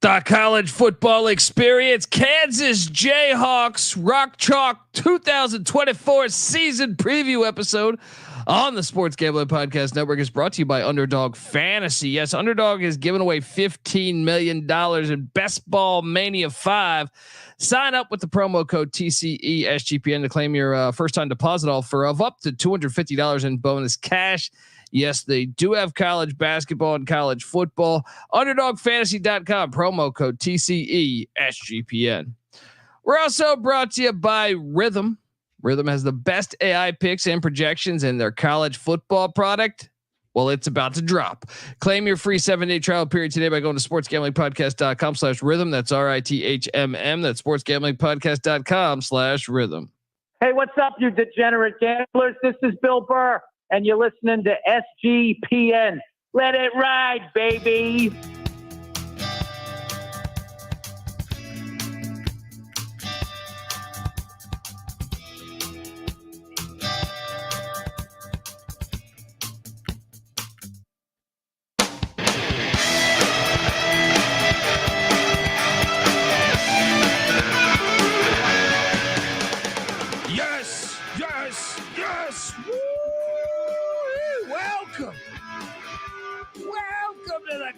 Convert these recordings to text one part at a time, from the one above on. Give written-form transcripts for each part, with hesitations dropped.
The college football experience, Kansas Jayhawks Rock Chalk 2024 season preview episode on the Sports Gambling Podcast Network is brought to you by Underdog Fantasy. Yes, Underdog is giving away $15 million in Best Ball Mania 5. Sign up with the promo code TCESGPN to claim your first time deposit offer of up to $250 in bonus cash. Yes, they do have college basketball and college football. UnderdogFantasy.com, promo code TCESGPN. We're also brought to you by Rhythm. Rhythm has the best AI picks and projections in their college football product. Well, it's about to drop. Claim your free 7-day trial period today by going to sportsgamblingpodcast.com/rhythm. That's RITHMM. That's sportsgamblingpodcast.com/rhythm. Hey, what's up, you degenerate gamblers? This is Bill Burr, and you're listening to SGPN. Let it ride, baby.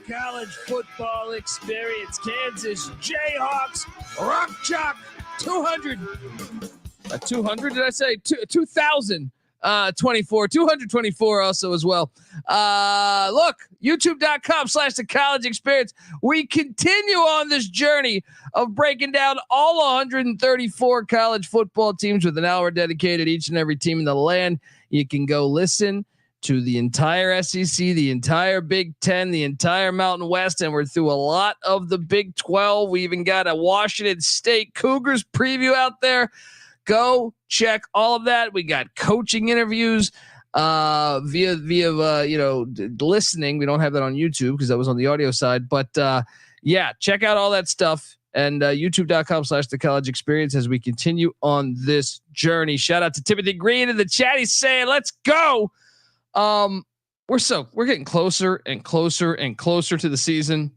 College football experience, Kansas Jayhawks Rock Chalk 200 did I say 2024 224 also as well. Look, youtube.com/the college experience. We continue on this journey of breaking down all 134 college football teams with an hour dedicated each and every team in the land. You can go listen to the entire SEC, the entire Big Ten, the entire Mountain West, and we're through a lot of the Big 12. We even got a Washington State Cougars preview out there. Go check all of that. We got coaching interviews via listening. We don't have that on YouTube because that was on the audio side, but yeah, check out all that stuff and youtube.com/the college experience as we continue on this journey. Shout out to Timothy Green in the chat. He's saying, let's go. We're getting closer and closer and closer to the season,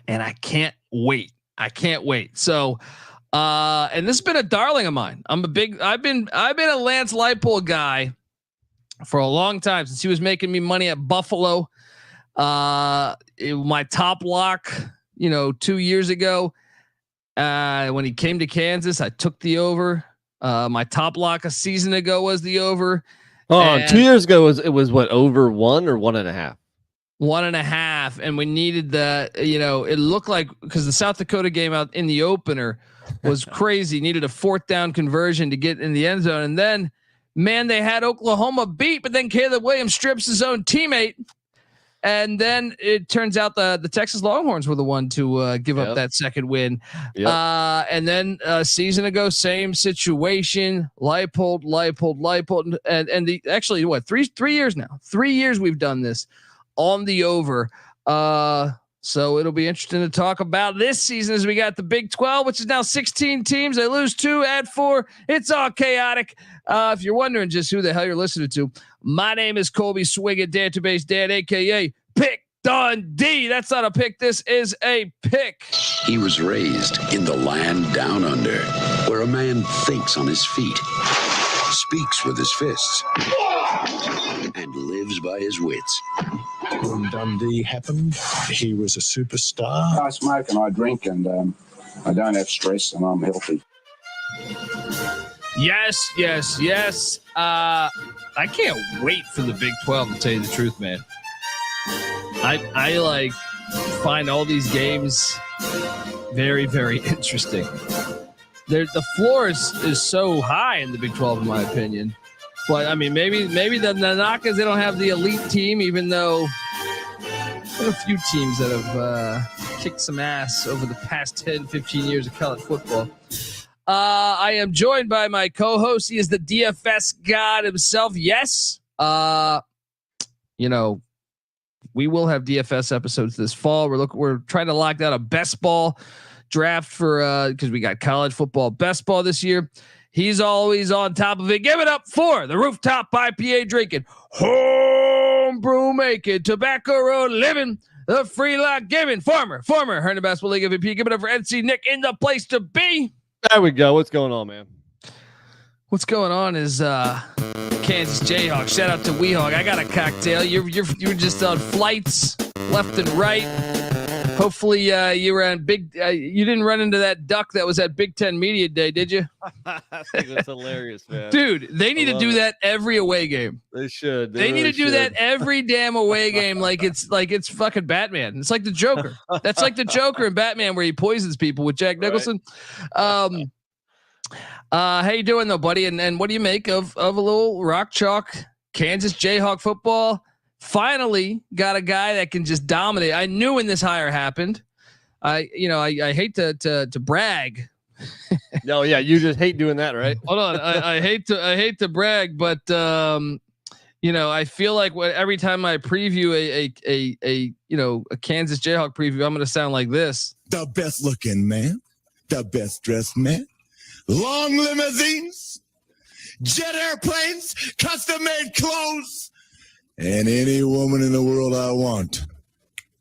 and I can't wait. So, and this has been a darling of mine. I've been a Lance Leipold guy for a long time, since he was making me money at Buffalo. My top lock, 2 years ago, when he came to Kansas, I took the over. My top lock a season ago was the over. Oh, 2 years ago it was what, over 1 or 1.5? 1.5, and we needed the, it looked like, because the South Dakota game out in the opener was crazy. Needed a 4th down conversion to get in the end zone, and then, man, they had Oklahoma beat, but then Caleb Williams strips his own teammate, and then it turns out the Texas Longhorns were the one to give up that second win. Yep. And then a season ago, same situation. Leipold, and the actually what 3 years now? 3 years we've done this on the over. So it'll be interesting to talk about this season as we got the Big 12, which is now 16 teams. They lose 2, add 4. It's all chaotic. If you're wondering just who the hell you're listening to, my name is Colby Swigget, Database Dan, aka Pick Dundee. That's not a pick. This is a pick. He was raised in the land down under, where a man thinks on his feet, speaks with his fists, and lives by his wits. When Dundee happened, he was a superstar. I smoke and I drink, and I don't have stress, and I'm healthy. Yes. I can't wait for the Big 12, to tell you the truth, man. I like find all these games very, very interesting. The floor is so high in the Big 12, in my opinion. But I mean, maybe the Nanakas, they don't have the elite team, even though there are a few teams that have kicked some ass over the past 10, 15 years of college football. I am joined by my co-host. He is the DFS god himself. Yes. We will have DFS episodes this fall. We're trying to lock down a best ball draft for because we got college football best ball this year. He's always on top of it. Give it up for the rooftop IPA drinking, homebrew making, tobacco road living, the free lock giving former Herndon Basketball League MVP. Give it up for NC Nick in the place to be. There we go. What's going on, man? What's going on is Kansas Jayhawks. Shout out to Weehawk. I got a cocktail. You're just on flights left and right. Hopefully you were on big. You didn't run into that duck that was at Big Ten Media Day, did you? I think that's hilarious, man. Dude, they need to do that every away game. They should. They need to do that every damn away game, like it's fucking Batman. It's like the Joker. That's like the Joker in Batman, where he poisons people with Jack Nicholson. Right. How you doing though, buddy? And what do you make of a little rock chalk Kansas Jayhawk football? Finally got a guy that can just dominate. I knew when this hire happened. I hate to brag. No, yeah, you just hate doing that, right? Hold on. I hate to brag, but I feel like every time I preview a Kansas Jayhawk preview, I'm going to sound like this. The best looking man, the best dressed man, long limousines, jet airplanes, custom made clothes, and any woman in the world I want,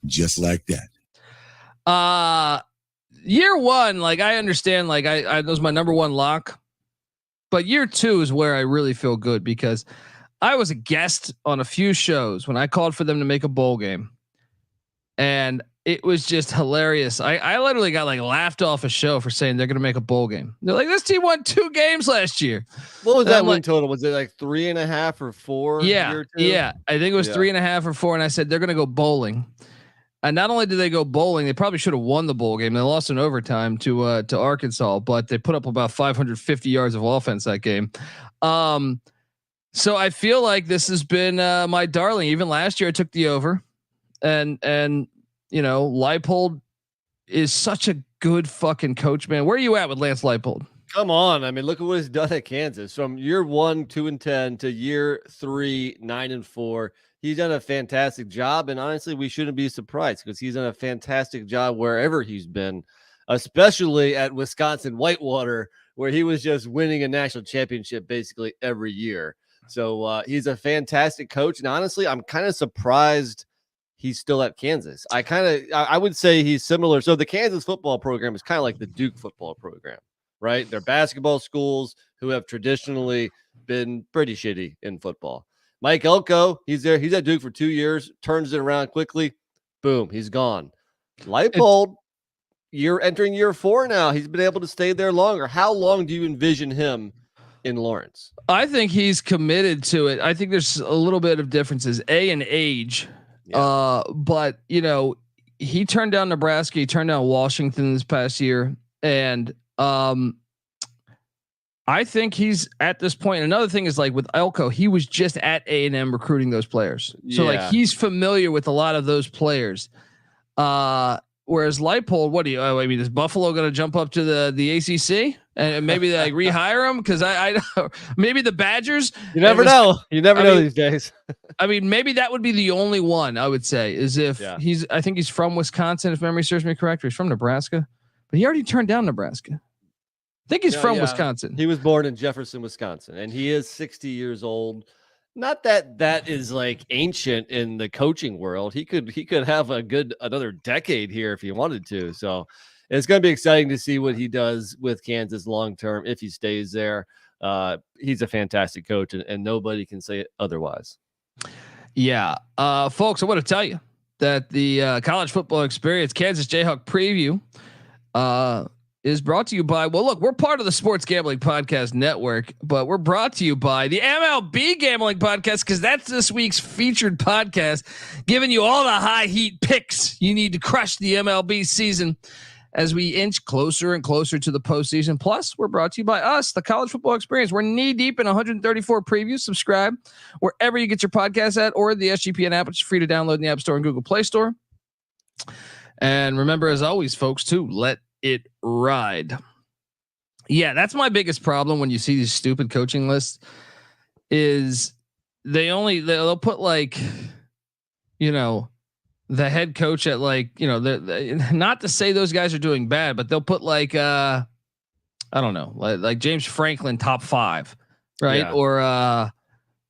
just like that. Year one, like I understand, like I that was my number one lock, but year two is where I really feel good because I was a guest on a few shows when I called for them to make a bowl game, and it was just hilarious. I literally got like laughed off a show for saying they're going to make a bowl game. They're like, this team won 2 games last year. What was that win total? Was it like 3.5 or 4? Yeah. I think it was 3.5 or 4. And I said, they're going to go bowling. And not only did they go bowling, they probably should have won the bowl game. They lost in overtime to Arkansas, but they put up about 550 yards of offense that game. So I feel like this has been my darling. Even last year I took the over, and Leipold is such a good fucking coach, man. Where are you at with Lance Leipold? Come on. I mean, look at what he's done at Kansas from year 1, 2-10 to year 3, 9-4. He's done a fantastic job. And honestly, we shouldn't be surprised because he's done a fantastic job wherever he's been, especially at Wisconsin Whitewater, where he was just winning a national championship basically every year. So he's a fantastic coach. And honestly, I'm kind of surprised he's still at Kansas. I would say he's similar. So the Kansas football program is kind of like the Duke football program, right? They're basketball schools who have traditionally been pretty shitty in football. Mike Elko, he's there. He's at Duke for 2 years, turns it around quickly. Boom, he's gone. Leipold, you're entering year 4 now. He's been able to stay there longer. How long do you envision him in Lawrence? I think he's committed to it. I think there's a little bit of differences. In age. Yeah. But he turned down Nebraska, he turned down Washington this past year. And I think he's at this point. Another thing is like with Elko, he was just at A&M recruiting those players. So like he's familiar with a lot of those players. Whereas Leipold, is Buffalo going to jump up to the ACC and maybe they like rehire him? Cause I maybe the Badgers. You never know. You never know these days. I mean, maybe that would be the only one I would say is if I think he's from Wisconsin, if memory serves me correct, or he's from Nebraska, but he already turned down Nebraska. I think he's from Wisconsin. He was born in Jefferson, Wisconsin, and he is 60 years old. Not that is like ancient in the coaching world. He could have another decade here if he wanted to. So it's going to be exciting to see what he does with Kansas long term if he stays there. He's a fantastic coach, and nobody can say otherwise. Yeah, folks, I want to tell you that the college football experience Kansas Jayhawk preview is brought to you by, well, look, we're part of the Sports Gambling Podcast Network, but we're brought to you by the MLB Gambling Podcast because that's this week's featured podcast, giving you all the high heat picks you need to crush the MLB season as we inch closer and closer to the postseason. Plus, we're brought to you by us, the College Football Experience. We're knee deep in 134 previews. Subscribe wherever you get your podcasts at or the SGPN app, which is free to download in the App Store and Google Play Store. And remember, as always, folks, to let it ride. Yeah, that's my biggest problem when you see these stupid coaching lists is they'll put like, the head coach at like, not to say those guys are doing bad, but they'll put like, I don't know, like James Franklin top 5, right? Yeah. Or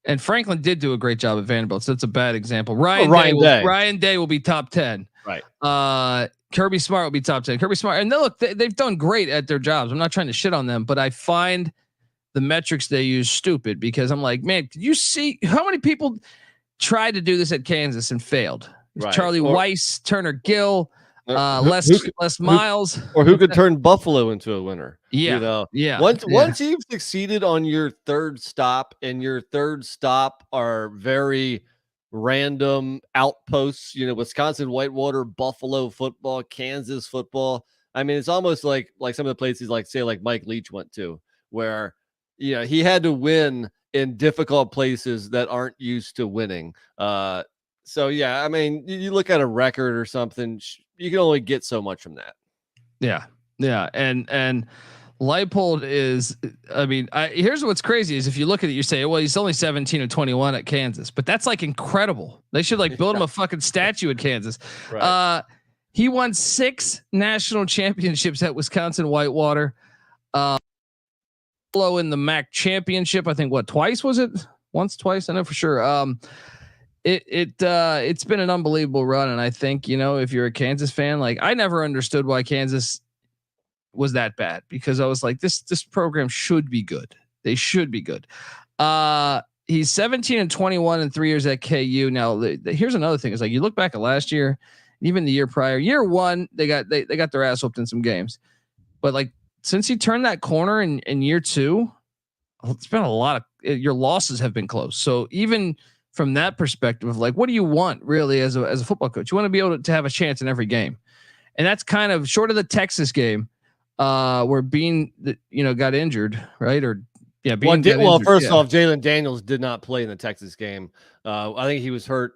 And Franklin did do a great job at Vanderbilt, so that's a bad example. Ryan Day will be top 10. Right. Kirby Smart will be top 10. Kirby Smart, and they've done great at their jobs. I'm not trying to shit on them, but I find the metrics they use stupid because I'm like, man, did you see how many people tried to do this at Kansas and failed? Right. Charlie Weiss, Turner Gill, Les Miles, or who could turn Buffalo into a winner. Yeah. You know, yeah. Once you've succeeded on your third stop, and your third stop are very random outposts, you know, Wisconsin Whitewater, Buffalo football, Kansas football. I mean, it's almost like some of the places like Mike Leach went to, where, you know, he had to win in difficult places that aren't used to winning. So yeah, I mean, you look at a record or something, you can only get so much from that. Yeah. Yeah. And Leipold is, I mean, here's what's crazy is if you look at it, you say, well, he's only 17 or 21 at Kansas, but that's like incredible. They should like build him a fucking statue at Kansas. Right. He won 6 national championships at Wisconsin Whitewater. In the MAC championship, I think twice was it? Once, twice? I know for sure. It's been an unbelievable run. And I think, you know, if you're a Kansas fan, like I never understood why Kansas was that bad, because I was like, this program should be good. They should be good. He's 17 and 21 in 3 years at KU. Now here's another thing. It's like, you look back at last year, even the year prior, year one, they got their ass whooped in some games, but like since he turned that corner in year 2, it's been a lot of your losses have been close. So even from that perspective of like, what do you want really as a football coach? You want to be able to have a chance in every game. And that's kind of short of the Texas game, where Bean, got injured, right? Or yeah, Bean first off, Jalon Daniels did not play in the Texas game. I think he was hurt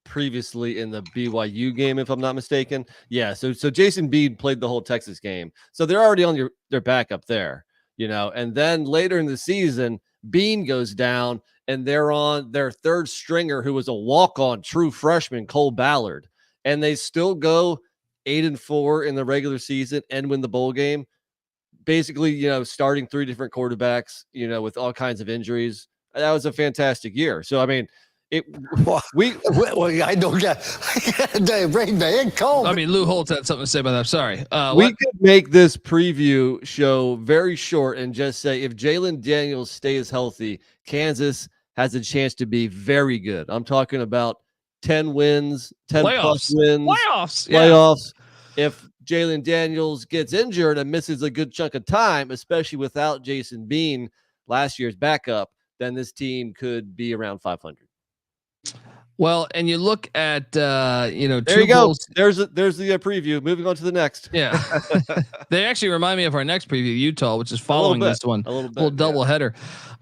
previously in the BYU game, if I'm not mistaken. Yeah, so Jason Bean played the whole Texas game, so they're already on their backup there, you know. And then later in the season, Bean goes down, and they're on their third stringer, who was a walk-on true freshman, Cole Ballard, and they still go 8-4 in the regular season and win the bowl game. Basically, you know, starting 3 different quarterbacks, you know, with all kinds of injuries. That was a fantastic year. So I mean, I don't get brain man cold. I mean, Lou Holtz had something to say about that. I'm sorry. We could make this preview show very short and just say, if Jalon Daniels stays healthy, Kansas has a chance to be very good. I'm talking about 10 wins, 10 plus wins, playoffs. If Jalon Daniels gets injured and misses a good chunk of time, especially without Jason Bean, last year's backup, then this team could be around 500. Well, and you look at there you go. There's the preview. Moving on to the next. Yeah, they actually remind me of our next preview, Utah, which is following this one. A little double header.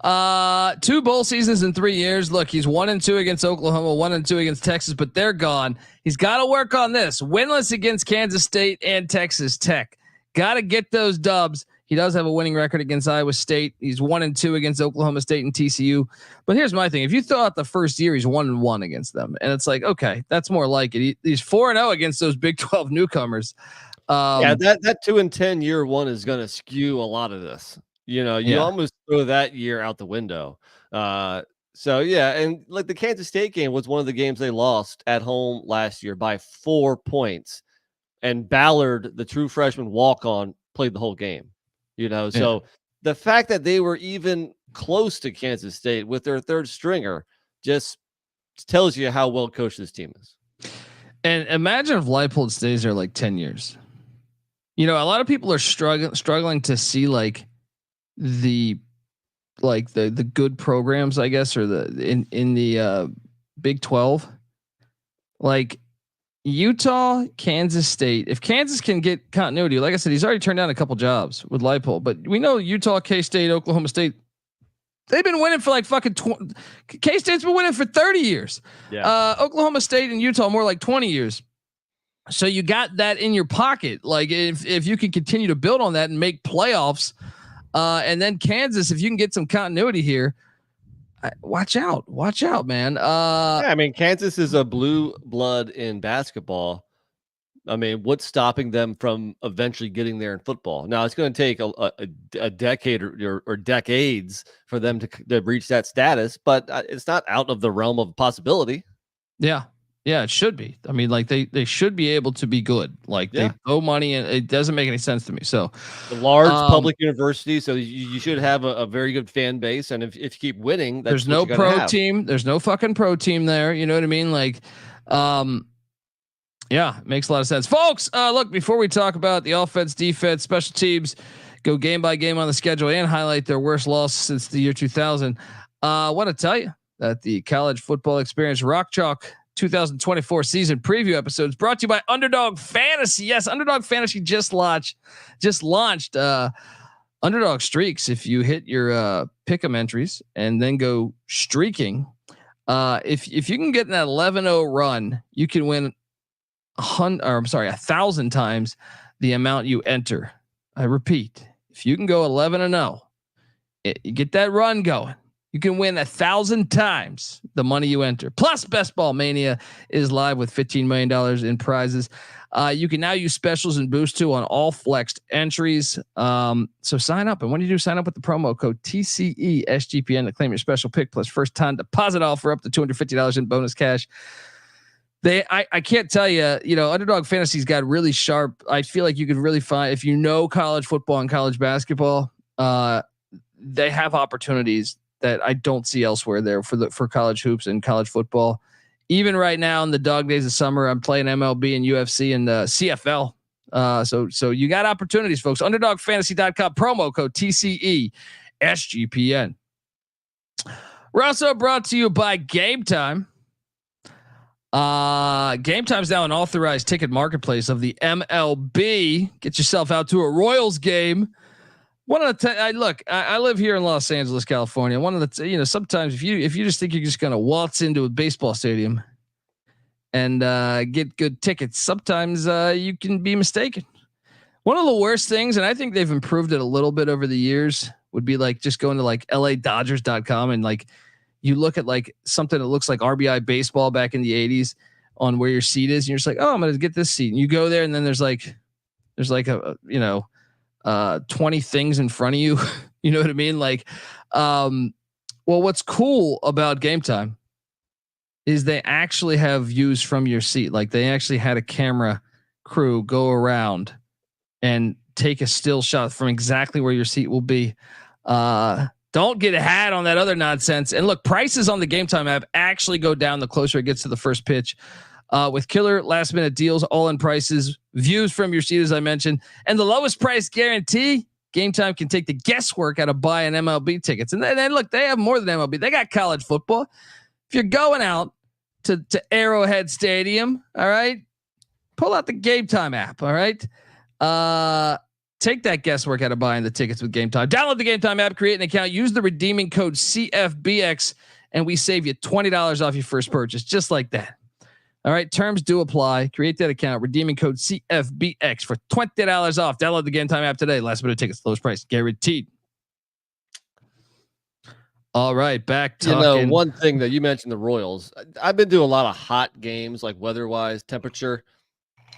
2 bowl seasons in 3 years. Look, he's 1-2 against Oklahoma, 1-2 against Texas, but they're gone. He's got to work on this. Winless against Kansas State and Texas Tech. Got to get those dubs. He does have a winning record against Iowa State. He's 1-2 against Oklahoma State and TCU. But here's my thing: if you throw out the first year, he's 1-1 against them, and it's like, okay, that's more like it. He's 4-0 against those Big 12 newcomers. That 2-10 year one is going to skew a lot of this. You know, you almost throw that year out the window. So yeah, and like the Kansas State game was one of the games they lost at home last year by 4 points, and Ballard, the true freshman walk-on, played the whole game. You know, so the fact that they were even close to Kansas State with their third stringer just tells you how well coached this team is. And imagine if Leipold stays there like 10 years. You know, a lot of people are struggling to see like the good programs, I guess, or in the Big 12. Like Utah, Kansas State. If Kansas can get continuity, like I said, he's already turned down a couple jobs with Leipold, but we know Utah, K-State, Oklahoma State, they've been winning for like fucking K-State's been winning for 30 years. Yeah. Oklahoma State and Utah more like 20 years. So you got that in your pocket. Like if you can continue to build on that and make playoffs, and then Kansas, if you can get some continuity here, watch out, man. I mean, Kansas is a blue blood in basketball. I mean, what's stopping them from eventually getting there in football? Now, it's going to take a decade or decades for them to reach that status, but it's not out of the realm of possibility. Yeah. Yeah, it should be. I mean, like they should be able to be good. Like they throw money and it doesn't make any sense to me. So a large public university, so you should have a very good fan base. And if you keep winning, there's no pro team. There's no fucking pro team there. You know what I mean? Like, yeah, makes a lot of sense, folks. Look, before we talk about the offense, defense, special teams, go game by game on the schedule and highlight their worst loss since the year 2000. I want to tell you that the College Football Experience Rock Chalk 2024 season preview episodes brought to you by Underdog Fantasy. Yes, Underdog Fantasy just launched Underdog Streaks. If you hit your pick'em entries and then go streaking, if you can get in that 11-0 run, you can win 1,000 times the amount you enter. I repeat, if you can go 11-0, you get that run going, you can win 1,000 times the money you enter. Plus, Best Ball Mania is live with $15 million in prizes. You can now use specials and boost too on all flexed entries. So sign up, and when you do, sign up with the promo code TCE SGPN to claim your special pick plus first time deposit offer up to $250 in bonus cash. I can't tell you, Underdog Fantasy's got really sharp. I feel like you could really find, if you know college football and college basketball, they have opportunities that I don't see elsewhere there for college hoops and college football. Even right now in the dog days of summer, I'm playing MLB and UFC and CFL. So you got opportunities, folks. UnderdogFantasy.com, promo code TCE SGPN. We're also brought to you by Game Time. Game Time is now an authorized ticket marketplace of the MLB. Get yourself out to a Royals game. One of the I live here in Los Angeles, California. One of the sometimes if you just think you're just gonna waltz into a baseball stadium and get good tickets, sometimes you can be mistaken. One of the worst things, and I think they've improved it a little bit over the years, would be like just going to like LADodgers.com and like you look at like something that looks like RBI baseball back in the 80s on where your seat is, and you're just like, oh, I'm gonna get this seat. And you go there, and then there's like a 20 things in front of you. You know what I mean? Like, well, what's cool about Game Time is they actually have views from your seat. Like they actually had a camera crew go around and take a still shot from exactly where your seat will be. Don't get a hat on that other nonsense. And look, prices on the Game Time app actually go down the closer it gets to the first pitch. With killer last minute deals, all in prices, views from your seat, as I mentioned, and the lowest price guarantee. Game Time can take the guesswork out of buying MLB tickets. And then look, they have more than MLB. They got college football. If you're going out to Arrowhead Stadium, all right, pull out the Game Time app. All right. Take that guesswork out of buying the tickets with Game Time. Download the Game Time app, create an account, use the redeeming code CFBX, and we save you $20 off your first purchase, just like that. All right, terms do apply. Create that account, redeeming code CFBX for $20 off. Download the Game Time app today. Last minute tickets, lowest price guaranteed. All right, back to one thing that you mentioned, the Royals. I've been doing a lot of hot games, like weather-wise, temperature.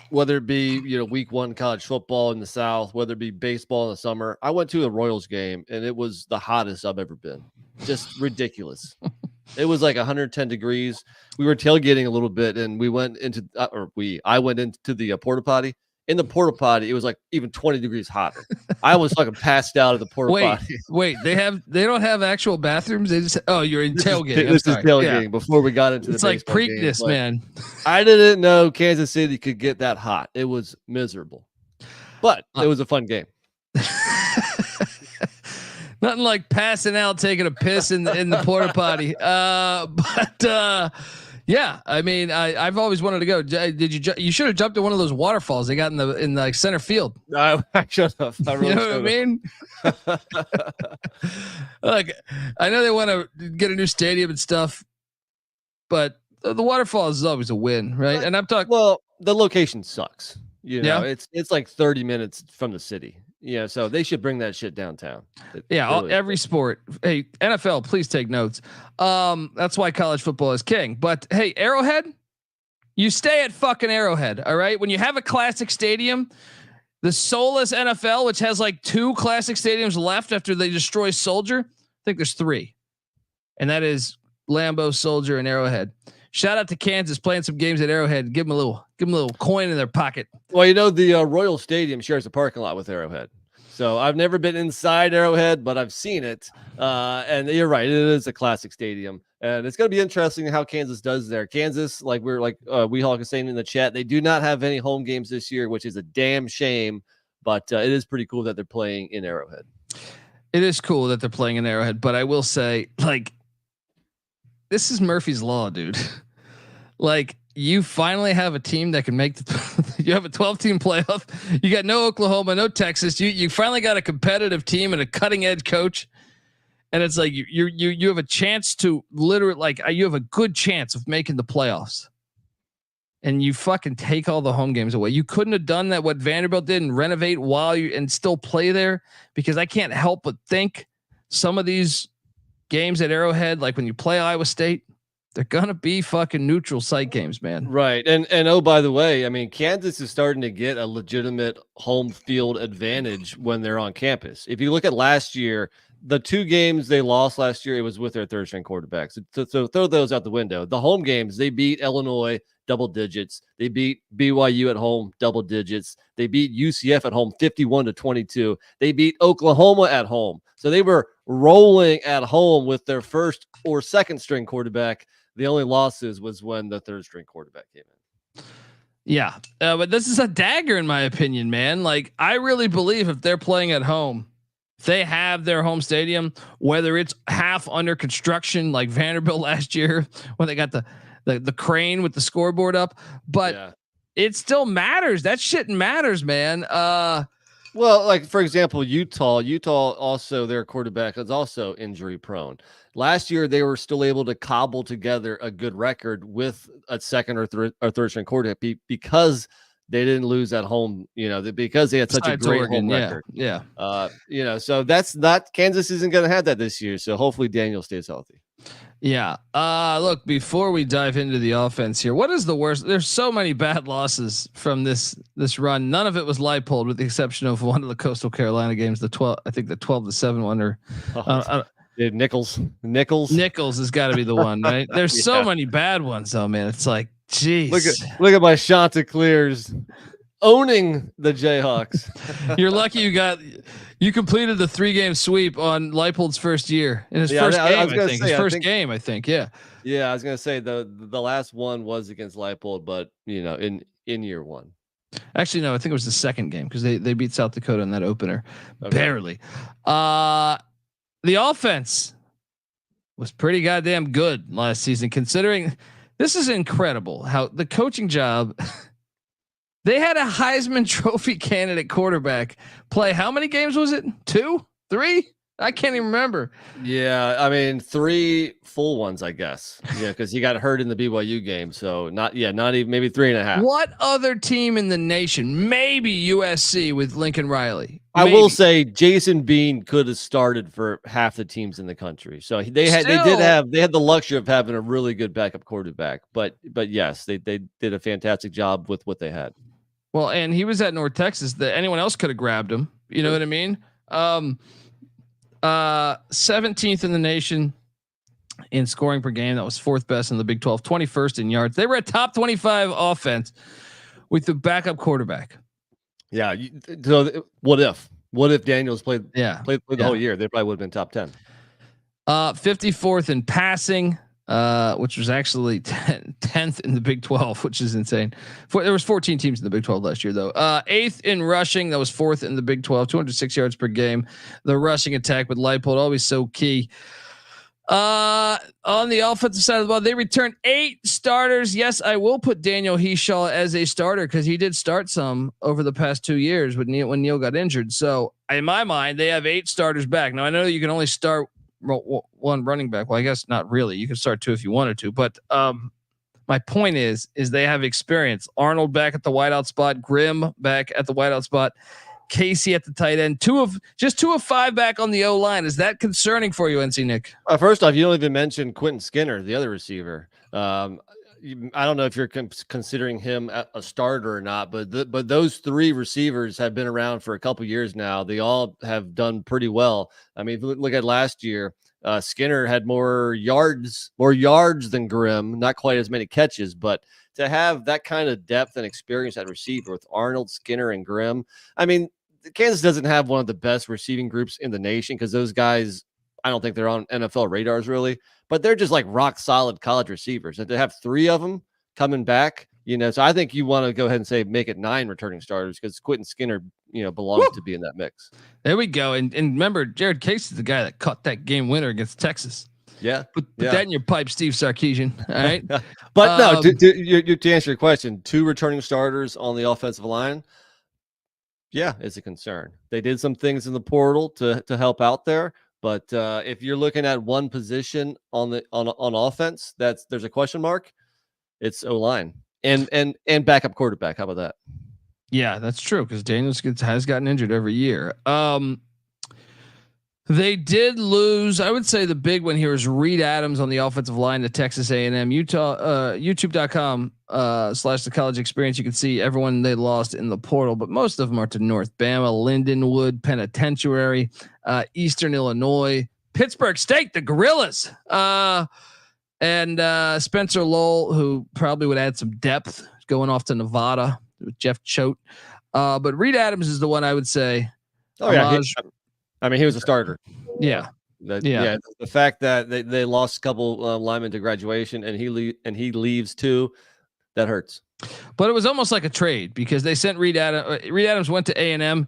Whether it be week 1 college football in the South, whether it be baseball in the summer. I went to a Royals game and it was the hottest I've ever been. Just ridiculous. It was like 110 degrees. We were tailgating a little bit, and we went into I went into the porta potty. In the porta potty, it was like even 20 degrees hotter. I was fucking passed out at the porta potty. Wait, they don't have actual bathrooms. They just you're in tailgating. This is tailgating before we got into it's like Preakness, game. Man. I didn't know Kansas City could get that hot. It was miserable, but it was a fun game. Nothing like passing out, taking a piss in the porta potty. Yeah, I mean, I've always wanted to go. Did you should have jumped in one of those waterfalls they got in the center field. I should have. You know what I mean? Like, I know they want to get a new stadium and stuff, but the waterfalls is always a win, right? And I'm talking. Well, the location sucks. It's like 30 minutes from the city. Yeah, so they should bring that shit downtown. Every sport. Hey, NFL, please take notes. That's why college football is king. But hey, Arrowhead, You stay at fucking Arrowhead. All right. When you have a classic stadium, the soulless NFL, which has like 2 classic stadiums left after they destroy Soldier, I think there's 3, and that is Lambeau, Soldier, and Arrowhead. Shout out to Kansas playing some games at Arrowhead. Give them a little coin in their pocket. Well, the Royal Stadium shares a parking lot with Arrowhead. So I've never been inside Arrowhead, but I've seen it. And you're right. It is a classic stadium. And it's going to be interesting how Kansas does there. Kansas, Weehawk is saying in the chat, they do not have any home games this year, which is a damn shame. But it is pretty cool that they're playing in Arrowhead. It is cool that they're playing in Arrowhead. But I will say, this is Murphy's Law, dude. You finally have a team that can make you have a 12-team playoff. You got no Oklahoma, no Texas. You finally got a competitive team and a cutting edge coach. And it's like you have a chance to literally you have a good chance of making the playoffs. And you fucking take all the home games away. You couldn't have done that what Vanderbilt did and renovate and still play there, because I can't help but think some of these games at Arrowhead, like when you play Iowa State, they're gonna be fucking neutral site games, man. Right. And oh, by the way, I mean, Kansas is starting to get a legitimate home field advantage when they're on campus. If you look at last year, the 2 games they lost last year, it was with their 3rd-string quarterbacks. So throw those out the window. The home games, they beat Illinois double digits. They beat BYU at home double digits. They beat UCF at home 51-22. They beat Oklahoma at home. So they were rolling at home with their 1st or 2nd-string quarterback. The only losses was when the 3rd-string quarterback came in. Yeah. But this is a dagger in my opinion, man. I really believe if they're playing at home, they have their home stadium, whether it's half under construction like Vanderbilt last year when they got the crane with the scoreboard up, but it still matters. That shit matters, man. Well, for example, Utah also, their quarterback is also injury prone. Last year, they were still able to cobble together a good record with a 2nd or 3rd-string quarterback because they didn't lose at home, because they had such a great home record. Yeah. So that's not, Kansas isn't going to have that this year. So hopefully Daniel stays healthy. Yeah. Look, before we dive into the offense here, what is the worst? There's so many bad losses from this run. None of it was Leipold, with the exception of one of the Coastal Carolina games, the 12-7 one, or Nichols has got to be the one, right? There's so many bad ones though, man. It's like, geez, look at my Chanticleers owning the Jayhawks. You're lucky you completed the 3-game sweep on Leipold's first year in his first game. I think. Yeah. Yeah. I was going to say the last one was against Leipold, but in year 1. Actually, no, I think it was the 2nd game because they beat South Dakota in that opener. Okay. Barely. The offense was pretty goddamn good last season, considering this is incredible how the coaching job. They had a Heisman Trophy candidate quarterback play. How many games was it? 2, 3? I can't even remember. Yeah, I mean 3 full ones, I guess. Yeah, because he got hurt in the BYU game, so not even, maybe 3.5. What other team in the nation? Maybe USC with Lincoln Riley. I will say Jason Bean could have started for half the teams in the country. So they had the luxury of having a really good backup quarterback. But yes, they did a fantastic job with what they had. Well, and he was at North Texas. That anyone else could have grabbed him. You know what I mean? 17th in the nation in scoring per game. That was 4th best in the Big 12. 21st in yards. They were a top 25 offense with the backup quarterback. Yeah. So what if Daniels played the whole year? They probably would have been top 10. 54th in passing, which was actually 10th in the Big 12, which is insane. There was 14 teams in the Big 12 last year, though. 8th in rushing. That was 4th in the Big 12, 206 yards per game. The rushing attack with Leipold, always so key. On the offensive side of the ball, they returned 8 starters. Yes, I will put Daniel Hishaw as a starter because he did start some over the past 2 years when Neal got injured. So in my mind, they have 8 starters back. Now I know you can only start one running back. Well, I guess not really. You can start 2 if you wanted to, but my point is they have experience. Arnold back at the wideout spot, Grimm back at the wideout spot, Casey at the tight end. 2 of 5 back on the O-line. Is that concerning for you, NC Nick? First off, you don't even mention Quintin Skinner, the other receiver. I don't know if you're considering him a starter or not, but those three receivers have been around for a couple years now. They all have done pretty well. I mean, if you look at last year, Skinner had more yards than Grimm, not quite as many catches, but to have that kind of depth and experience at receiver with Arnold, Skinner, and Grimm, I mean, Kansas doesn't have one of the best receiving groups in the nation because those guys, I don't think they're on NFL radars really, but they're just like rock solid college receivers. And to have three of them coming back, so I think you want to go ahead and say make it 9 returning starters because Quintin Skinner, belongs to be in that mix. There we go. And remember, Jared Case is the guy that caught that game winner against Texas. Yeah. Put that in your pipe, Steve Sarkisian. All right. But no, to answer your question, 2 returning starters on the offensive line. Yeah, it's a concern. They did some things in the portal to help out there, but if you're looking at one position on offense, there's a question mark. It's O-line and backup quarterback. How about that? Yeah, that's true because Daniels has gotten injured every year. They did lose. I would say the big one here is Reed Adams on the offensive line to Texas A&M. YouTube.com/the college experience. You can see everyone they lost in the portal, but most of them are to North Bama, Lindenwood Penitentiary, Eastern Illinois, Pittsburgh State, the Gorillas, and Spencer Lowell, who probably would add some depth going off to Nevada with Jeff Choate. But Reed Adams is the one I would say. Oh yeah. He was a starter. Yeah. The fact that they lost a couple linemen to graduation and he leaves too, that hurts. But it was almost like a trade because they sent Reed Adams. Reed Adams went to A&M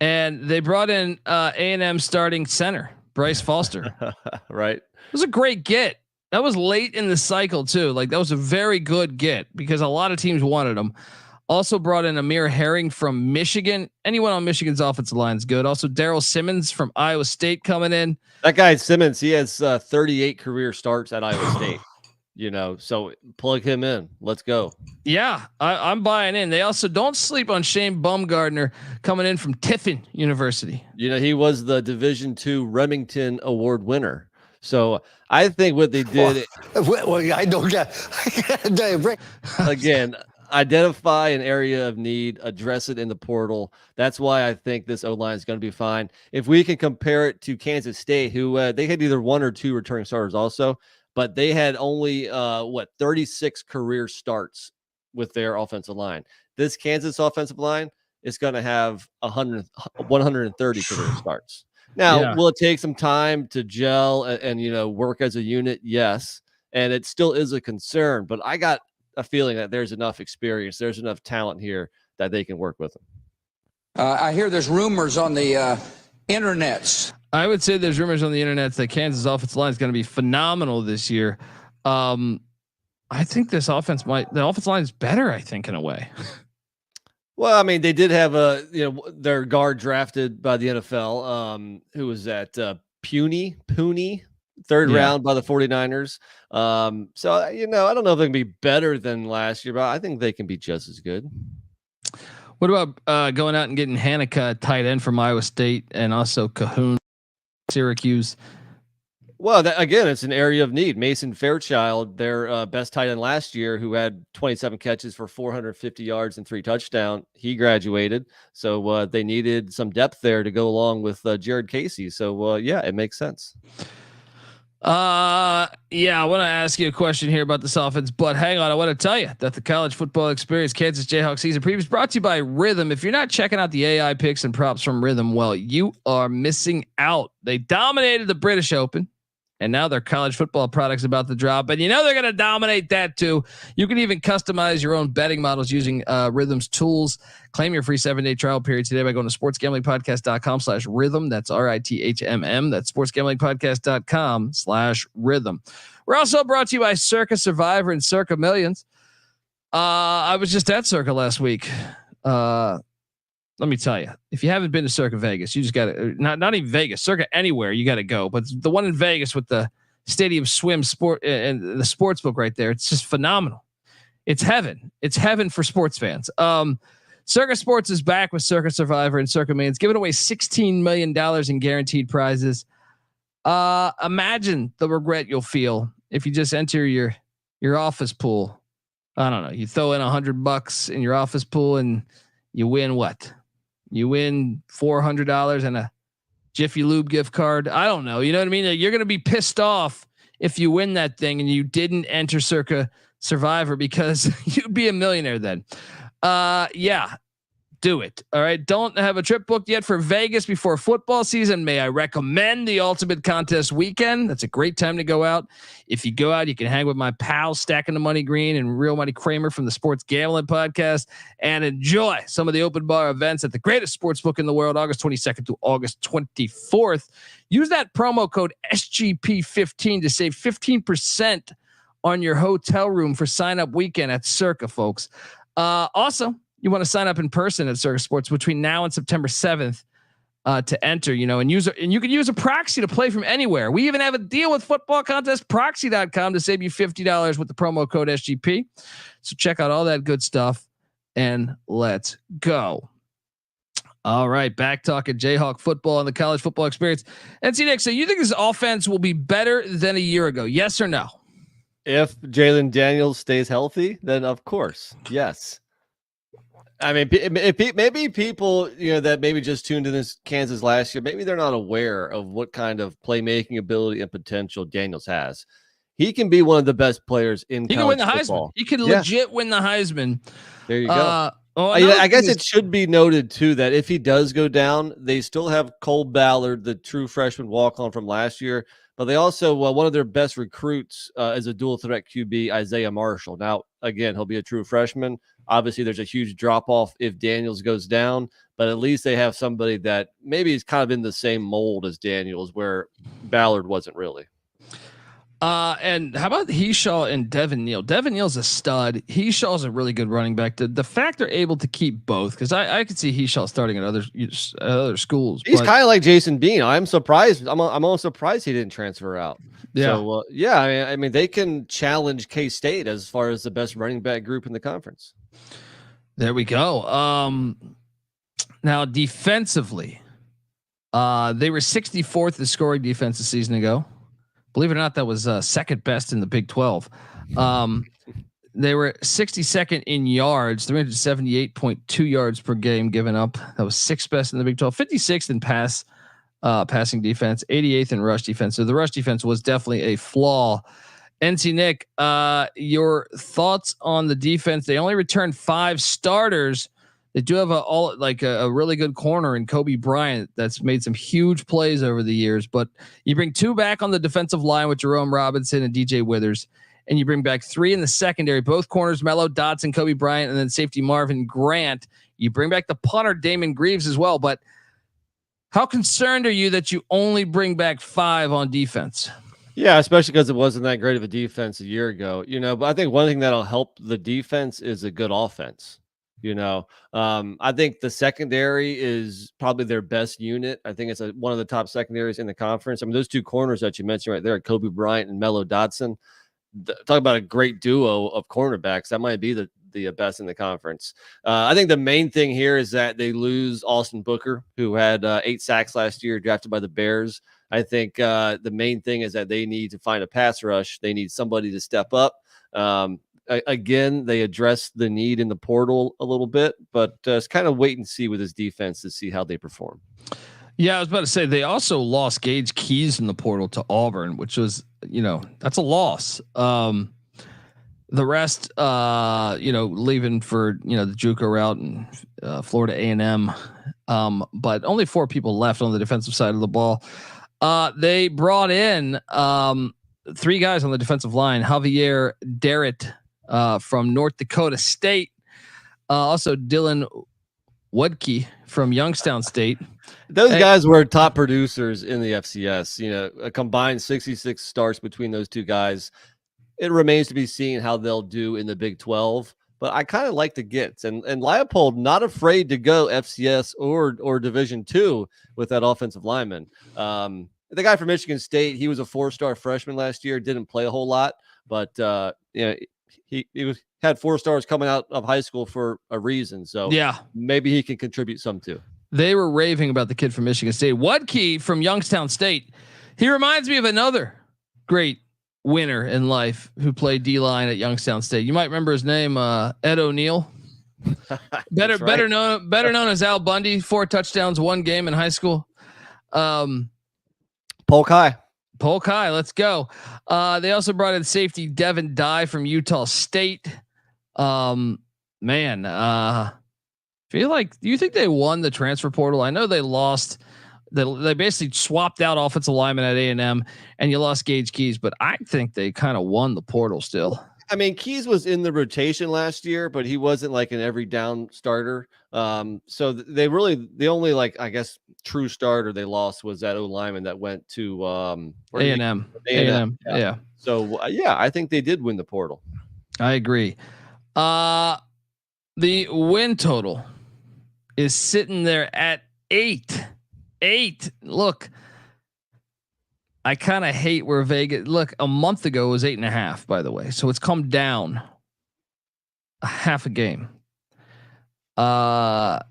and they brought in A&M starting center, Bryce Foster. Right. It was a great get. That was late in the cycle too. Like that was a very good get because a lot of teams wanted him. Also brought in Amir Herring from Michigan. Anyone on Michigan's offensive line is good. Also Daryl Simmons from Iowa State coming in. That guy Simmons, he has 38 career starts at Iowa State. So plug him in. Let's go. Yeah, I'm buying in. They also don't sleep on Shane Baumgartner coming in from Tiffin University. He was the Division II Remington Award winner. So I think what they did. I don't get. Again. Identify an area of need, address it in the portal. That's why I think this O-line is going to be fine. If we can compare it to Kansas State, who they had either 1 or 2 returning starters also, but they had only 36 career starts with their offensive line. This Kansas offensive line is going to have 130 career starts. Now, will it take some time to gel and work as a unit? Yes, and it still is a concern. But I got a feeling that there's enough experience, there's enough talent here that they can work with them. I hear there's rumors on the internets. I would say there's rumors on the internet that Kansas offensive line is going to be phenomenal this year. I think the offensive line is better, I think, in a way. Well, I mean, they did have their guard drafted by the NFL. Who was that? Pooney, third round by the 49ers. So, I don't know if they can be better than last year, but I think they can be just as good. What about going out and getting Hanukkah tight end from Iowa State and also Cahoon, Syracuse? Well, again, it's an area of need. Mason Fairchild, their best tight end last year, who had 27 catches for 450 yards and 3 touchdowns. He graduated. So they needed some depth there to go along with Jared Casey. So, it makes sense. I want to ask you a question here about this offense, but hang on. I want to tell you that the college football experience Kansas Jayhawks season preview is brought to you by Rhythm. If you're not checking out the AI picks and props from Rhythm, well, you are missing out. They dominated the British Open and now their college football products about to drop, and they're going to dominate that too. You can even customize your own betting models using Rhythm's tools. Claim your free 7-day trial period today by going to sportsgamblingpodcast.com/rhythm. That's RITHMM. That's sportsgamblingpodcast.com/rhythm. We're also brought to you by Circa Survivor and Circa Millions. I was just at Circa last week. Let me tell you, if you haven't been to Circa Vegas, you just got to, not even Vegas, Circa anywhere, you got to go. But the one in Vegas with the Stadium Swim sport and the sports book right there, it's just phenomenal. It's heaven. It's heaven for sports fans. Circa Sports is back with Circa Survivor and Circa Millions, giving away $16 million in guaranteed prizes. Imagine the regret you'll feel if you just enter your office pool I don't know. You throw in $100 in your office pool and you win what? You win $400 and a Jiffy Lube gift card. I don't know. You know what I mean? You're going to be pissed off if you win that thing and you didn't enter Circa Survivor because you'd be a millionaire then. Yeah. Do it. All right. Don't have a trip booked yet for Vegas before football season. May I recommend the Ultimate Contest Weekend? That's a great time to go out. If you go out, you can hang with my pals Stacking the Money Green and Real Money Kramer from the Sports Gambling Podcast and enjoy some of the open bar events at the greatest sports book in the world, August 22nd to August 24th. Use that promo code SGP15 to save 15% on your hotel room for sign up weekend at Circa, folks. Also, you want to sign up in person at Circa Sports between now and September 7th to enter, and you can use a proxy to play from anywhere. We even have a deal with Football Contest Proxy.com to save you $50 with the promo code SGP. So check out all that good stuff and let's go. All right. Back talking Jayhawk football and the college football experience. NC Nick, so you think this offense will be better than a year ago? Yes or no? If Jalon Daniels stays healthy, then of course, yes. I mean, if maybe people, that maybe just tuned in this Kansas last year, maybe they're not aware of what kind of playmaking ability and potential Daniels has. He can be one of the best players in college football. He can win the Heisman. He can legit win the Heisman. There you go. I guess it should be noted too that if he does go down, they still have Cole Ballard, the true freshman walk-on from last year. But they also, one of their best recruits is a dual threat QB, Isaiah Marshall. Now, again, he'll be a true freshman. Obviously, there's a huge drop-off if Daniels goes down, but at least they have somebody that maybe is kind of in the same mold as Daniels, where Ballard wasn't really. And how about Hishaw and Devin Neal? Devin Neal's a stud. Hishaw's a really good running back. The fact they're able to keep both, because I could see Hishaw starting at other schools. He's kind of like Jason Bean. I'm surprised. I'm almost surprised he didn't transfer out. Yeah. So, I mean, they can challenge K-State as far as the best running back group in the conference. There we go. Now defensively, they were 64th in scoring defense a season ago. Believe it or not, that was second best in the Big 12. They were 62nd in yards, 378.2 yards per game given up. That was sixth best in the Big 12. 56th in passing defense, 88th in rush defense. So the rush defense was definitely a flaw. NC Nick, your thoughts on the defense? They only returned 5 starters. They do have a really good corner in Kobe Bryant that's made some huge plays over the years, but you bring 2 back on the defensive line with Jerome Robinson and DJ Withers, and you bring back 3 in the secondary, both corners, Mello Dotson, Kobe Bryant, and then safety Marvin Grant. You bring back the punter, Damon Greaves, as well, but how concerned are you that you only bring back 5 on defense? Yeah, especially because it wasn't that great of a defense a year ago, but I think one thing that'll help the defense is a good offense. I think the secondary is probably their best unit. I think it's one of the top secondaries in the conference. I mean, those 2 corners that you mentioned right there, Kobe Bryant and Mello Dotson, talk about a great duo of cornerbacks. That might be the best in the conference. I think the main thing here is that they lose Austin Booker, who had 8 sacks last year, drafted by the Bears. I think the main thing is that they need to find a pass rush. They need somebody to step up. Again, they address the need in the portal a little bit, but it's kind of wait and see with his defense to see how they perform. Yeah, I was about to say they also lost Gage Keys in the portal to Auburn, which was, that's a loss. The rest, leaving for, the JUCO route and Florida A&M. But only 4 people left on the defensive side of the ball. They brought in 3 guys on the defensive line, Javier Derritt, from North Dakota State. Also Dylan Woodkey from Youngstown State. Those guys were top producers in the FCS, a combined 66 starts between those 2 guys. It remains to be seen how they'll do in the Big 12, but I kind of like the gets and Leipold not afraid to go FCS or Division II with that offensive lineman. The guy from Michigan State, he was a 4-star freshman last year, didn't play a whole lot, but he had 4 stars coming out of high school for a reason. So yeah, maybe he can contribute some too. They were raving about the kid from Michigan State. Woodkey from Youngstown State. He reminds me of another great winner in life who played D-line at Youngstown State. You might remember his name, Ed O'Neill. better known as Al Bundy. 4 touchdowns, 1 game in high school. Polk High. Let's go. They also brought in safety Devin Dye from Utah State. Feel like, do you think they won the transfer portal? I know they lost. They basically swapped out offensive linemen at A&M, and you lost Gage Keys, but I think they kind of won the portal still. I mean, Keys was in the rotation last year, but he wasn't like an every down starter. So the only like, I guess, true starter they lost was that O lineman that went to A&M. Yeah. So I think they did win the portal. I agree. The win total is sitting there at 8. Look, I kind of hate where Vegas. Look, a month ago it was 8.5. By the way, so it's come down a half a game. To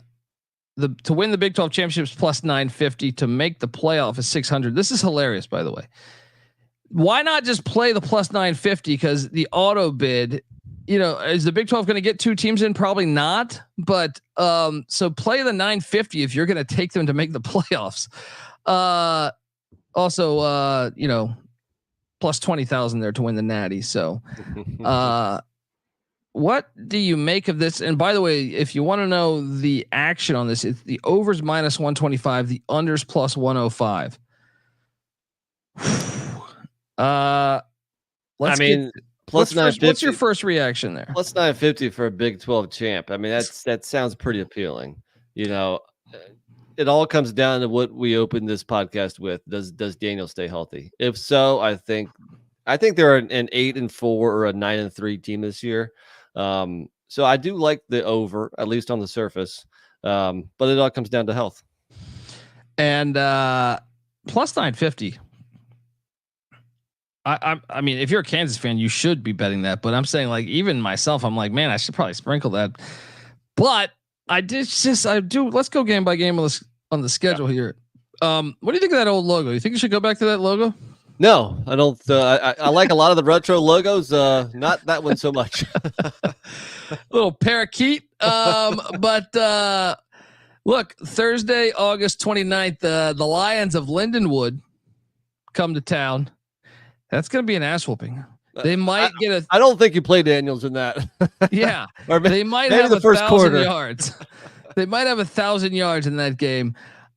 win the Big 12 championships plus 950, to make the playoff is 600. This is hilarious, by the way. Why not just play the plus 950? Because the auto bid, is the Big 12 going to get 2 teams in? Probably not. But so play the 950 if you're going to take them to make the playoffs. Also, plus 20,000 there to win the Natty. So, what do you make of this? And by the way, if you want to know the action on this, it's the overs minus 125, the unders plus 105. Plus 950. What's your first reaction there? Plus 950 for a Big 12 champ. I mean, that sounds pretty appealing. It all comes down to what we opened this podcast with. Does Daniel stay healthy? If so, I think they're an 8-4 or a 9-3 team this year. So I do like the over, at least on the surface. But it all comes down to health. And plus 950. I mean, if you're a Kansas fan, you should be betting that. But I'm saying, like, even myself, I'm like, man, I should probably sprinkle that. But I do. Let's go game by game on the schedule here. What do you think of that old logo? You think you should go back to that logo? No, I don't. I like a lot of the retro logos. Not that one so much. Little parakeet. But look, Thursday, August 29th, the Lions of Lindenwood come to town. That's going to be an ass whooping. They might get a. I don't think you play Daniels in that. Yeah, or they might have the first 1,000 yards. They might have 1,000 yards in that game.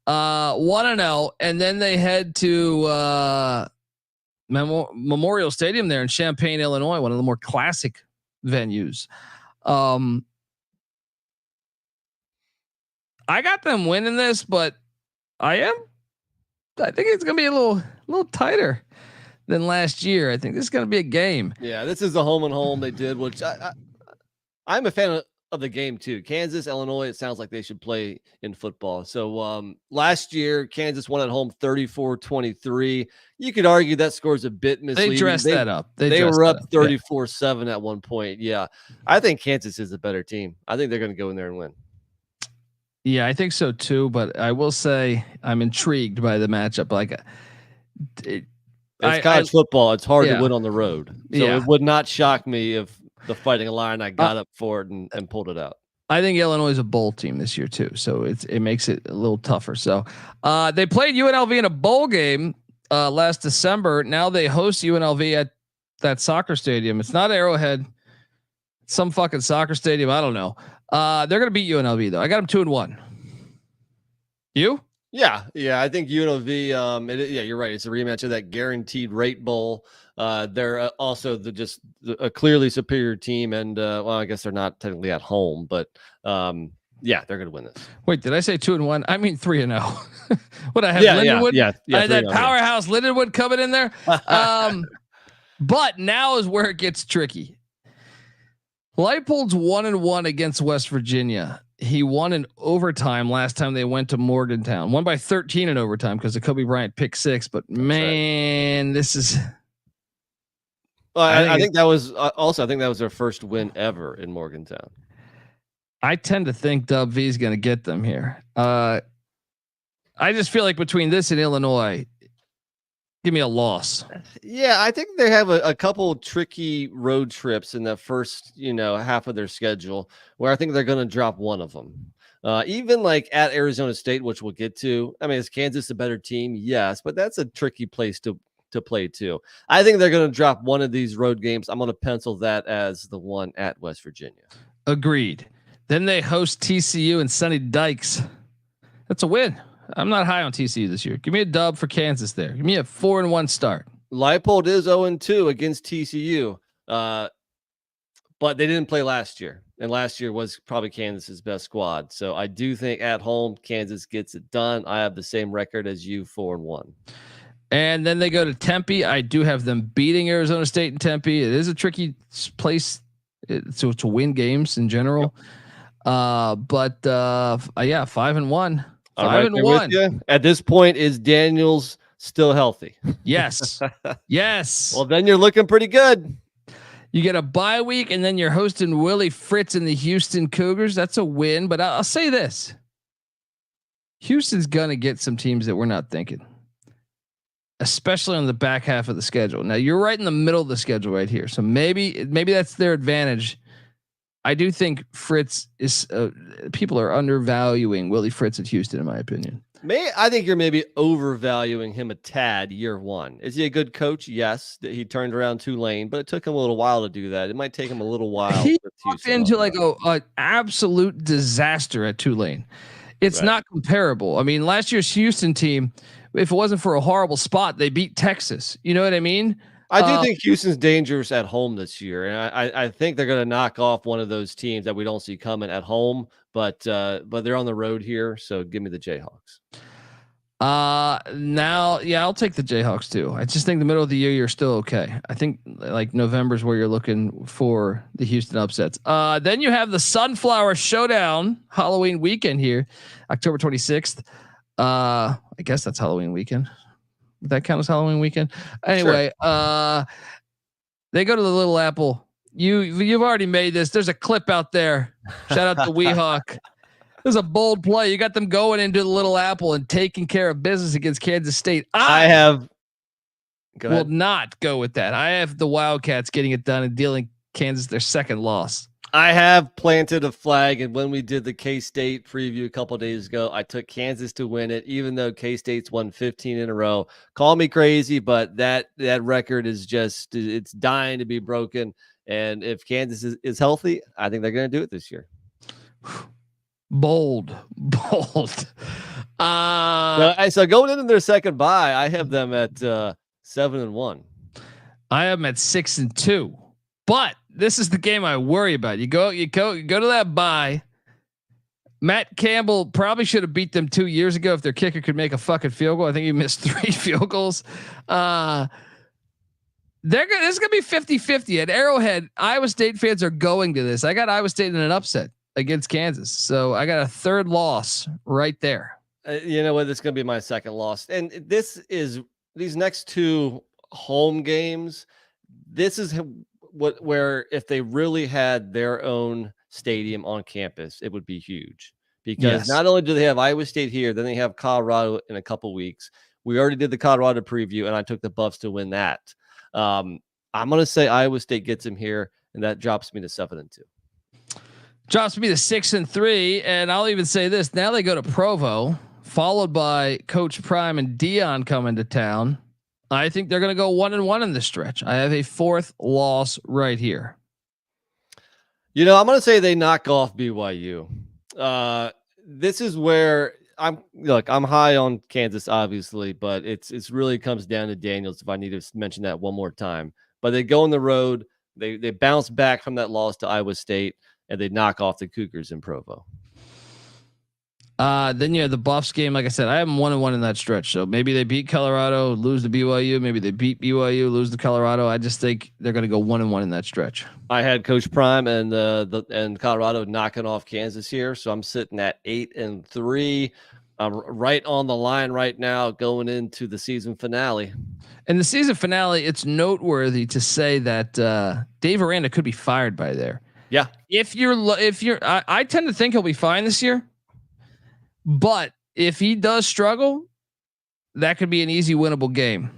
1-0, and then they head to Memorial Stadium there in Champaign, Illinois, one of the more classic venues. I got them winning this, but I think it's going to be a little tighter than last year. I think this is going to be a game. Yeah, this is the home and home they did, which I'm a fan of the game too. Kansas, Illinois, it sounds like they should play in football. So last year, Kansas won at home 34-23. You could argue that score's a bit misleading. They dressed that up. They were up 34-7 at one point. Yeah, I think Kansas is a better team. I think they're going to go in there and win. Yeah, I think so too. But I will say I'm intrigued by the matchup. Like, it's college football. It's hard to win on the road. So it would not shock me if the Fighting Illini got up for it and pulled it out. I think Illinois is a bowl team this year too. So it makes it a little tougher. So they played UNLV in a bowl game last December. Now they host UNLV at that soccer stadium. It's not Arrowhead. It's some fucking soccer stadium. I don't know. They're going to beat UNLV though. I got them 2-1. You? Yeah. I think UNLV. You're right. It's a rematch of that guaranteed rate bowl. They're also a clearly superior team, and I guess they're not technically at home, but they're going to win this. Wait, did I say 2-1? I mean 3-0. What I have? Lindenwood? Yeah. That powerhouse Lindenwood coming in there. But now is where it gets tricky. Leipold's 1-1 against West Virginia. He won in overtime last time they went to Morgantown. Won by 13 in overtime because of Kobe Bryant pick 6. But man, this is. Well, I think that was also. I think that was their first win ever in Morgantown. I tend to think Dub V is going to get them here. I just feel like between this and Illinois, Give me a loss. Yeah, I think they have a couple tricky road trips in the first, half of their schedule where I think they're going to drop one of them. Even like at Arizona State, which we'll get to. I mean, is Kansas a better team? Yes, but that's a tricky place to play too. I think they're going to drop one of these road games. I'm going to pencil that as the one at West Virginia. Agreed. Then they host TCU and Sunny Dykes. That's a win. I'm not high on TCU this year. Give me a dub for Kansas there. Give me a 4-1 start. Leipold is 0-2 against TCU, but they didn't play last year, and last year was probably Kansas's best squad. So I do think at home Kansas gets it done. I have the same record as you, 4-1. And then they go to Tempe. I do have them beating Arizona State and Tempe. It is a tricky place to win games in general. Yeah, 5-1. 5-1. At this point, is Daniels still healthy? Yes. Yes. Well, then you're looking pretty good. You get a bye week, and then you're hosting Willie Fritz and the Houston Cougars. That's a win. But I'll say this: Houston's gonna get some teams that we're not thinking, especially on the back half of the schedule. Now you're right in the middle of the schedule right here, so maybe that's their advantage. I do think Fritz is. People are undervaluing Willie Fritz at Houston, in my opinion. I think you're maybe overvaluing him a tad year one. Is he a good coach? Yes, he turned around Tulane, but it took him a little while to do that. It might take him a little while. He walked into like a absolute disaster at Tulane. It's not comparable. I mean, last year's Houston team, if it wasn't for a horrible spot, they beat Texas. You know what I mean? I do think Houston's dangerous at home this year, and I think they're going to knock off one of those teams that we don't see coming at home. But they're on the road here, so give me the Jayhawks. Now, yeah, I'll take the Jayhawks too. I just think the middle of the year you're still okay. I think like November's where you're looking for the Houston upsets. Then you have the Sunflower Showdown Halloween weekend here, October 26th. I guess that's Halloween weekend. Would that count as Halloween weekend? Anyway, sure. They go to the Little Apple. You've already made this. There's a clip out there. Shout out to Weehawk. There's a bold play. You got them going into the Little Apple and taking care of business against Kansas State. I will not go with that. I have the Wildcats getting it done and dealing Kansas their second loss. I have planted a flag, and when we did the K-State preview a couple of days ago, I took Kansas to win it, even though K-State's won 15 in a row. Call me crazy, but that record is just, it's dying to be broken. And if Kansas is healthy, I think they're going to do it this year. Bold. So going into their second bye, I have them at 7-1. I have them at 6-2. But this is the game I worry about. You go to that bye. Matt Campbell probably should have beat them 2 years ago if their kicker could make a fucking field goal. I think he missed 3 field goals. This is gonna be 50-50 at Arrowhead. Iowa State fans are going to this. I got Iowa State in an upset against Kansas, so I got a third loss right there. You know what? This is gonna be my second loss, and these next 2 home games. This is where if they really had their own stadium on campus, it would be huge, because not only do they have Iowa State here, then they have Colorado in a couple weeks. We already did the Colorado preview, and I took the Buffs to win that. I'm going to say Iowa State gets him here, and that drops me to 7-2. Drops me to 6-3, and I'll even say this: now they go to Provo, followed by Coach Prime and Dion coming to town. I think they're going to go 1-1 in this stretch. I have a 4th loss right here. I'm going to say they knock off BYU. This is where I'm high on Kansas, obviously, but it's really comes down to Daniels. If I need to mention that one more time, but they go on the road, they bounce back from that loss to Iowa State, and they knock off the Cougars in Provo. Then you have the Buffs game. Like I said, I have them 1-1 in that stretch. So maybe they beat Colorado, lose to BYU. Maybe they beat BYU, lose to Colorado. I just think they're going to go 1-1 in that stretch. I had Coach Prime and Colorado knocking off Kansas here, so I'm sitting at 8-3. I'm right on the line right now, going into the season finale. In the season finale, it's noteworthy to say that Dave Aranda could be fired by there. Yeah. I tend to think he'll be fine this year. But if he does struggle, that could be an easy winnable game.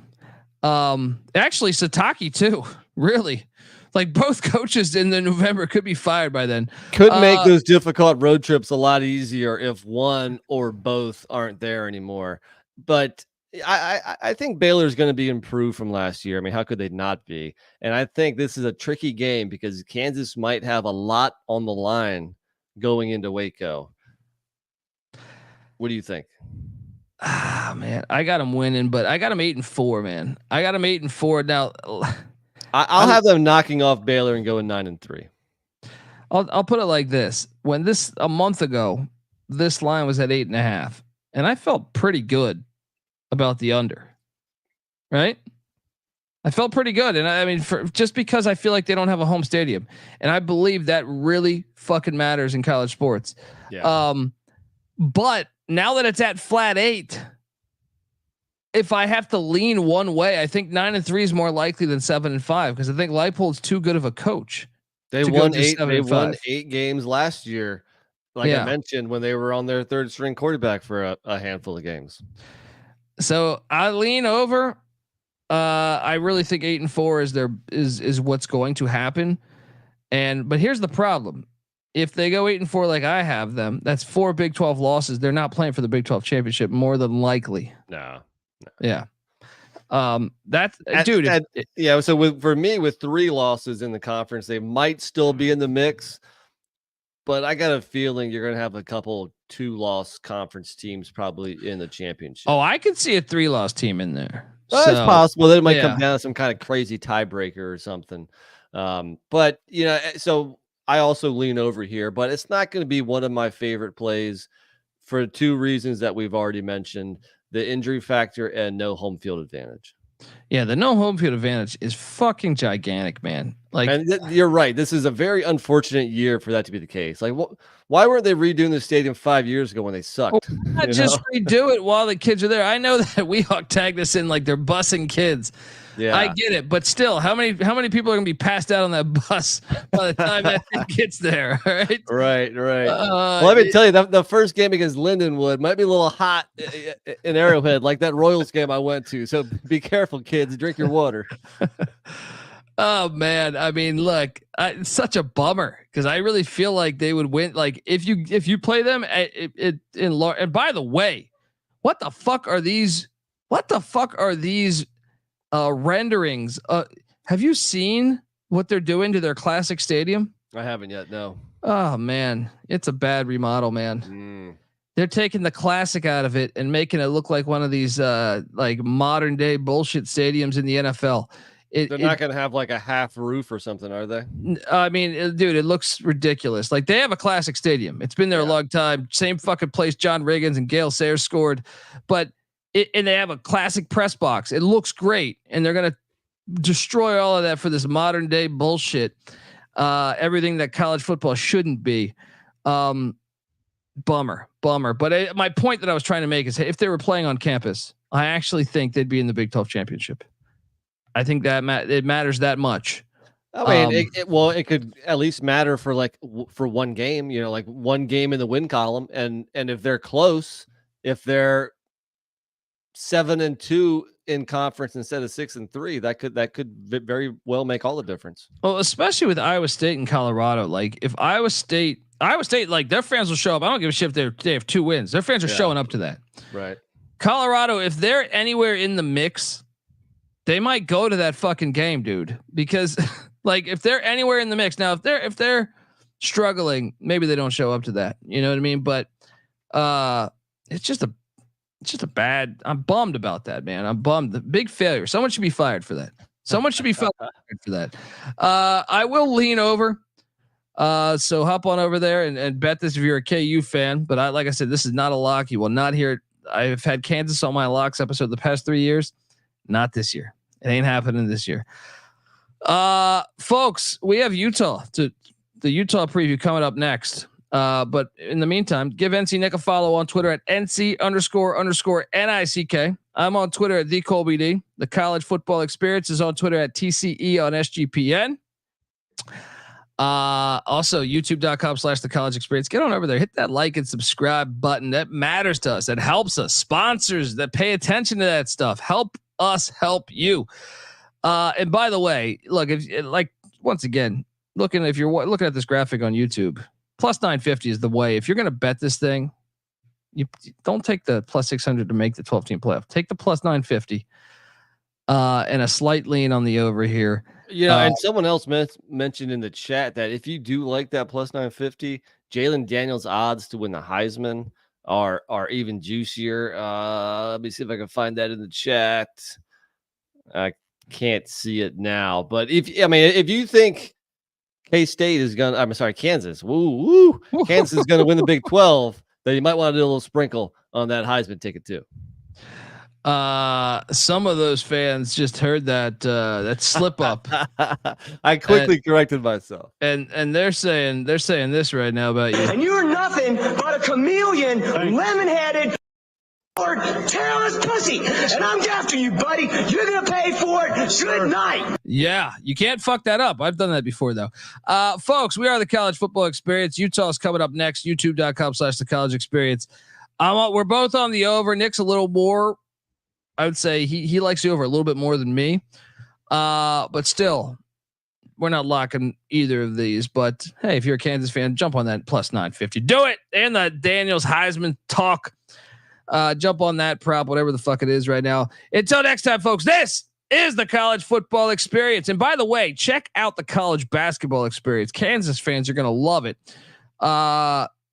Actually Sataki too, really. Like both coaches in the November could be fired by then. Could make those difficult road trips a lot easier if one or both aren't there anymore. But I think Baylor's going to be improved from last year. I mean, how could they not be? And I think this is a tricky game because Kansas might have a lot on the line going into Waco. What do you think? Man, I got them winning, but I got them 8-4, man. I got them 8-4 now. I'll have them knocking off Baylor and going 9-3. I'll put it like this: when a month ago, this line was at 8.5, and I felt pretty good about the under. Right? I felt pretty good, and I mean, just because I feel like they don't have a home stadium, and I believe that really fucking matters in college sports. Yeah. But now that it's at flat 8, if I have to lean one way, I think 9-3 is more likely than 7-5 because I think Leipold's too good of a coach. They won 8. They won 8 games last year, like I mentioned, when they were on their third string quarterback for a handful of games. So I lean over. I really think 8-4 is what's going to happen. But here's the problem. If they go 8-4 like I have them, that's 4 Big 12 losses. They're not playing for the Big 12 championship more than likely. No. Yeah. That's dude. Yeah. So for me, with 3 losses in the conference, they might still be in the mix, but I got a feeling you're going to have a couple 2-loss conference teams probably in the championship. Oh, I could see a 3-loss team in there. Well, it's possible that it might come down to some kind of crazy tiebreaker or something. But so I also lean over here, but it's not going to be one of my favorite plays for 2 reasons that we've already mentioned: the injury factor and no home field advantage. Yeah, the no home field advantage is fucking gigantic, man. Like, and you're right. This is a very unfortunate year for that to be the case. Like, why weren't they redoing the stadium 5 years ago when they sucked? Not just redo it while the kids are there. I know that Weehawk tagged us in like they're busing kids. Yeah, I get it, but still, how many people are gonna be passed out on that bus by the time that thing gets there? Right. Well, let me tell you, the first game against Lindenwood might be a little hot in Arrowhead, like that Royals game I went to. So be careful, kids. Drink your water. Oh man, I mean, look, it's such a bummer because I really feel like they would win. Like if you play them and by the way, what the fuck are these renderings? Have you seen what they're doing to their classic stadium? I haven't yet. No. Oh man, it's a bad remodel, man. They're taking the classic out of it and making it look like one of these like modern day bullshit stadiums in the NFL. They're not going to have like a half roof or something, are they? I mean, dude, it looks ridiculous. Like they have a classic stadium. It's been there a long time. Same fucking place John Riggins and Gale Sayers scored, but and they have a classic press box. It looks great, and they're going to destroy all of that for this modern day bullshit. Everything that college football shouldn't be. Bummer. But my point that I was trying to make is, if they were playing on campus, I actually think they'd be in the Big 12 championship. I think that it matters that much. I mean, it could at least matter for for one game, like one game in the win column. And if they're close, if they're 7-2 in conference instead of 6-3, that could very well make all the difference. Well, especially with Iowa State and Colorado. Like if Iowa State, like their fans will show up. I don't give a shit if they have 2 wins. Their fans are showing up to that. Right. Colorado, if they're anywhere in the mix, they might go to that fucking game, dude, because like if they're anywhere in the mix now, if they're struggling, maybe they don't show up to that. You know what I mean? But it's just a bad. I'm bummed about that, man. I'm bummed. The big failure. Someone should be fired for that. Someone should be fired for that. I will lean over. So hop on over there and bet this if you're a KU fan. But like I said, this is not a lock. You will not hear it. I've had Kansas on my locks episode the past 3 years. Not this year. It ain't happening this year. Folks, we have the Utah preview coming up next. But in the meantime, give NC Nick a follow on Twitter at NC__NICK. I'm on Twitter at TheColbyD. The College Football Experience is on Twitter at TCE on SGPN. Also youtube.com/The College Experience. Get on over there, hit that like and subscribe button. That matters to us. That helps us. Sponsors that pay attention to that stuff help us help you. And by the way, look, once again, if you're looking at this graphic on YouTube, plus 950 is the way. If you're going to bet this thing, you don't take the plus 600 to make the 12 team playoff. Take the plus 950 and a slight lean on the over here. Yeah, and someone else mentioned in the chat that if you do like that plus 950, Jalon Daniels odds to win the Heisman are even juicier. Let me see if I can find that in the chat. I can't see it now, but if you think K-State is gonna, Kansas, Kansas is gonna win the Big 12, then you might want to do a little sprinkle on that Heisman ticket too. Some of those fans just heard that slip up. I quickly corrected myself. And they're saying this right now about you. And you're nothing but a chameleon, lemon-headed, terrorist pussy. And I'm after you, buddy. You're gonna pay for it. Good night. Yeah, you can't fuck that up. I've done that before though. Folks, we are the College Football Experience. Utah's coming up next. YouTube.com/the College Experience. We're both on the over. Nick's a little more. I would say he likes the over a little bit more than me. But still, we're not locking either of these. But hey, if you're a Kansas fan, jump on that plus 950. Do it. And the Daniels Heisman talk. Jump on that prop, whatever the fuck it is right now. Until next time, folks, this is the College Football Experience. And by the way, check out the College Basketball Experience. Kansas fans are going to love it.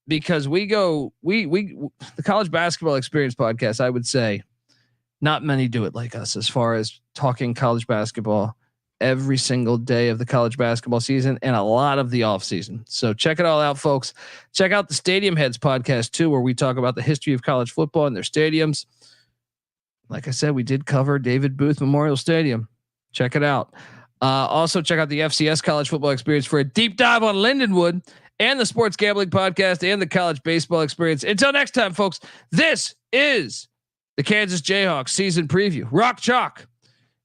Because the College Basketball Experience podcast, I would say, not many do it like us as far as talking college basketball every single day of the college basketball season and a lot of the off season. So check it all out, folks. Check out the Stadium Heads podcast too, where we talk about the history of college football and their stadiums. Like I said, we did cover David Booth Memorial Stadium. Check it out. Also check out the FCS College Football Experience for a deep dive on Lindenwood and the Sports Gambling Podcast and the College Baseball Experience. Until next time, folks, this is the Kansas Jayhawks season preview. Rock chalk.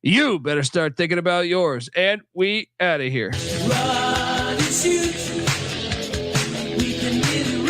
You better start thinking about yours. And we out of here. Run and shoot. We can get it